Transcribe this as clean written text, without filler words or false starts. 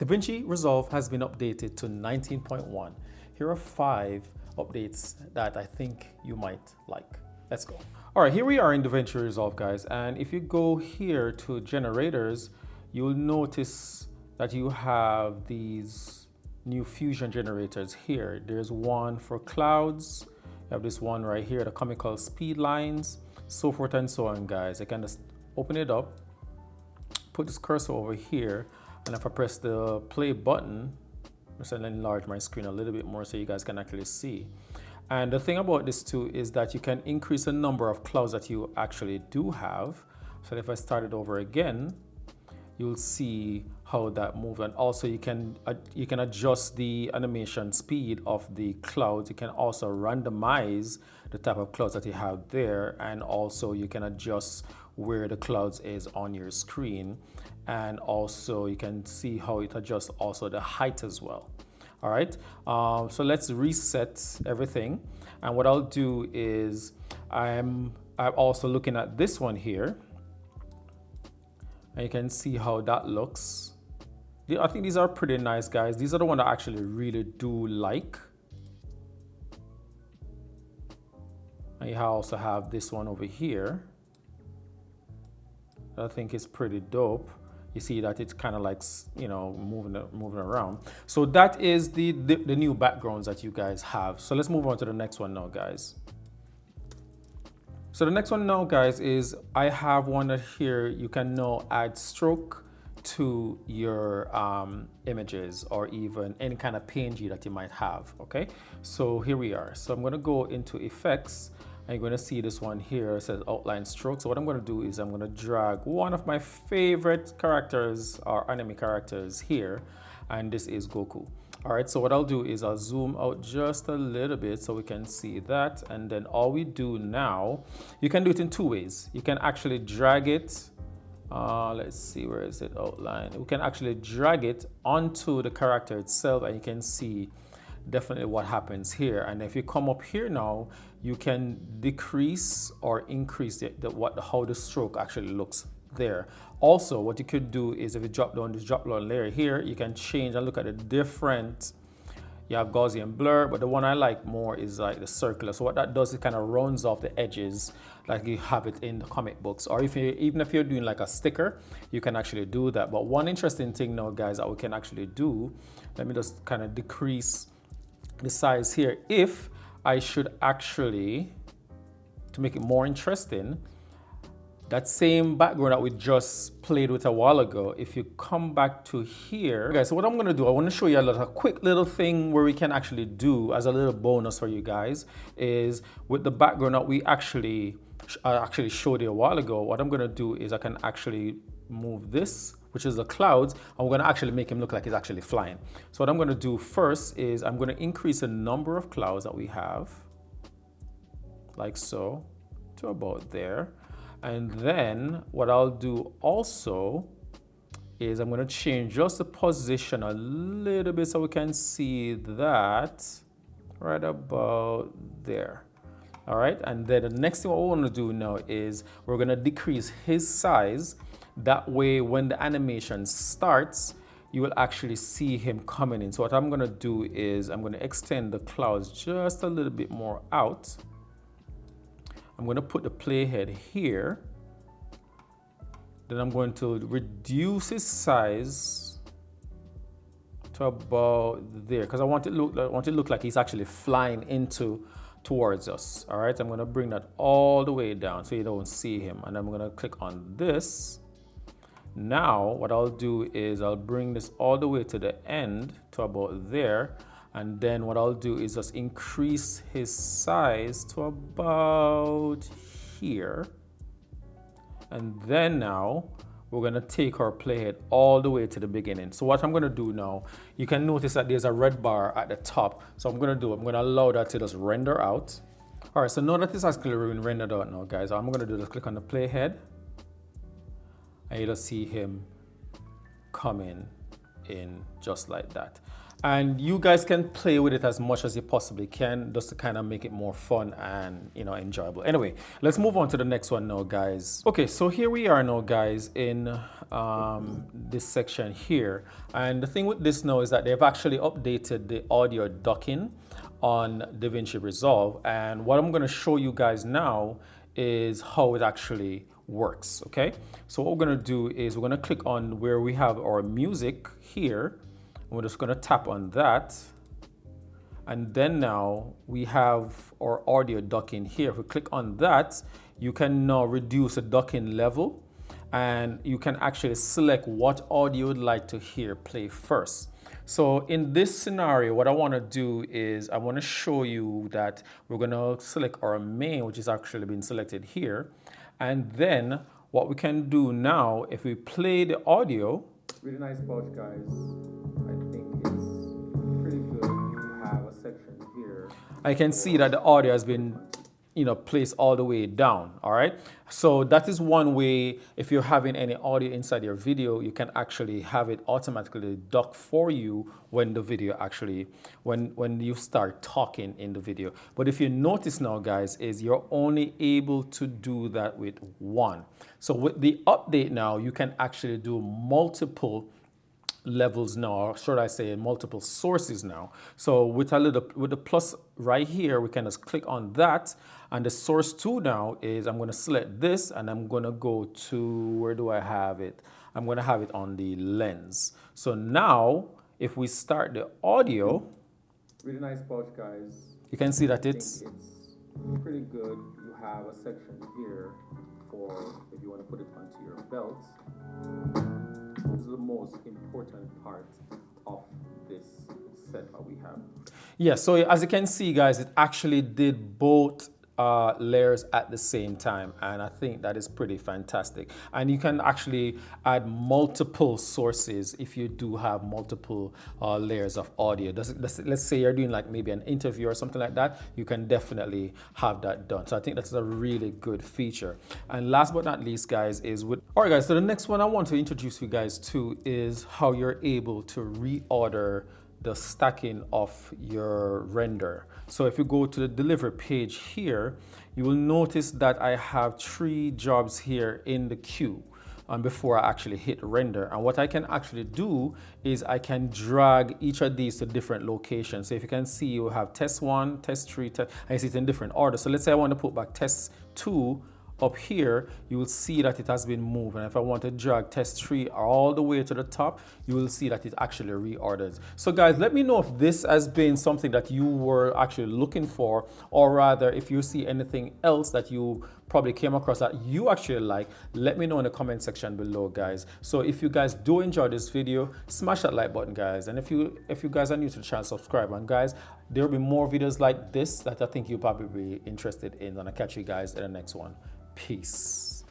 DaVinci Resolve has been updated to 19.1. Here are 5 updates that I think you might like. Let's go. All right, here we are in DaVinci Resolve, guys. And if you go here to generators, you'll notice that you have these new fusion generators here. There's one for clouds. You have this one right here, the comical speed lines, so forth and so on, guys. I can just open it up, put this cursor over here, and if I press the play button, just enlarge my screen a little bit more so you guys can actually see. And the thing about this too is that you can increase the number of clouds that you actually do have. So if I start it over again, you'll see how that moves. And also you can adjust the animation speed of the clouds. You can also randomize the type of clouds that you have there, and also you can adjust where the clouds is on your screen, and also you can see how it adjusts also the height as well. All right, so let's reset everything, and what I'll do is I'm also looking at this one here, and you can see how that looks. I think these are pretty nice, guys. These are the ones I actually really do like. And you also have this one over here. I think it's pretty dope. You see that it's kind of like, you know, moving around. So that is the new backgrounds that you guys have. So let's move on to the next one now, guys. So the next one now, guys, is I have one that here you can now add stroke to your images, or even any kind of PNG that you might have. Okay, so here we are. So I'm going to go into effects, and you're going to see this one here. It says outline stroke. So what I'm going to do is I'm going to drag one of my favorite characters or anime characters here, and this is Goku. All right, so what I'll do is I'll zoom out just a little bit so we can see that, and then all we do now, you can do it in 2 ways. You can actually drag it. Let's see, where is it? Outline. We can actually drag it onto the character itself, and you can see definitely what happens here. And if you come up here now, you can decrease or increase how the stroke actually looks there. Also, what you could do is if you drop down this drop down layer here, you can change and look at the different. You have Gaussian blur, but the one I like more is like the circular. So what that does, it kind of rounds off the edges like you have it in the comic books. Or even if you're doing like a sticker, you can actually do that. But one interesting thing now, guys, that we can actually do, let me just kind of decrease the size here. If I should actually, to make it more interesting, that same background that we just played with a while ago, if you come back to here, guys, so what I'm gonna do, I wanna show you a quick little thing where we can actually do as a little bonus for you guys, is with the background that we actually showed you a while ago, what I'm gonna do is I can actually move this, which is the clouds, and we're gonna actually make him look like he's actually flying. So what I'm gonna do first is I'm gonna increase the number of clouds that we have, like so, to about there. And then what I'll do also is I'm going to change just the position a little bit so we can see that right about there. All right, and then the next thing what we want to do now is we're going to decrease his size. That way when the animation starts, you will actually see him coming in. So what I'm going to do is I'm going to extend the clouds just a little bit more out. I'm going to put the playhead here. Then I'm going to reduce his size to about there, because I want it to look like he's actually flying towards us. All right, I'm going to bring that all the way down so you don't see him, and I'm going to click on this. Now what I'll do is I'll bring this all the way to the end to about there. And then what I'll do is just increase his size to about here. And then now we're gonna take our playhead all the way to the beginning. So what I'm gonna do now, you can notice that there's a red bar at the top. So I'm gonna allow that to just render out. All right, so now that it's actually rendered out now, guys, I'm gonna do is click on the playhead, and you'll see him come in in just like that. And you guys can play with it as much as you possibly can, just to kind of make it more fun and, you know, enjoyable. Anyway, let's move on to the next one now, guys. Okay, so here we are now, guys, in this section here. And the thing with this now is that they've actually updated the audio ducking on DaVinci Resolve. And what I'm going to show you guys now is how it actually works. Okay, so what we're going to do is we're going to click on where we have our music here. We're just going to tap on that. And then now we have our audio ducking here. If we click on that, you can now reduce the ducking level, and you can actually select what audio you'd like to hear play first. So in this scenario, what I want to do is I want to show you that we're going to select our main, which is actually been selected here. And then what we can do now, if we play the audio, really nice pouch, guys. I think it's pretty good to have a section here. I can see that the audio has been, you know, placed all the way down. All right. So that is one way. If you're having any audio inside your video, you can actually have it automatically duck for you when the video actually, when you start talking in the video. But if you notice now, guys, is you're only able to do that with one. So with the update now, you can actually do multiple levels now, or should I say multiple sources now. So with the plus right here, we can just click on that, and the source 2 now is, I'm going to select this and I'm going to go to, where do I have it? I'm going to have it on the lens. So now if we start the audio, really nice pouch, guys. You can see that it's pretty good. You have a section here for if you want to put it onto your belt. This is the most important part of this set that we have. Yeah, so as you can see, guys, it actually did both layers at the same time, and I think that is pretty fantastic. And you can actually add multiple sources if you do have multiple layers of audio. Let's say you're doing like maybe an interview or something like that, you can definitely have that done. So I think that's a really good feature. And last but not least, guys, is with, all right, guys, so the next one I want to introduce you guys to is how you're able to reorder the stacking of your render. So if you go to the deliver page here, you will notice that I have 3 jobs here in the queue before I actually hit render. And what I can actually do is I can drag each of these to different locations. So if you can see, you have test 1, test 3, and it's in different order. So let's say I want to put back test 2 up here, you will see that it has been moved. And if I want to drag test 3 all the way to the top, you will see that it actually reorders. So guys, let me know if this has been something that you were actually looking for, or rather if you see anything else that you probably came across that you actually like, let me know in the comment section below, guys. So if you guys do enjoy this video, smash that like button, guys. And if you guys are new to the channel, subscribe. And guys, there will be more videos like this that I think you'll probably be interested in. And I'll catch you guys in the next one. Peace.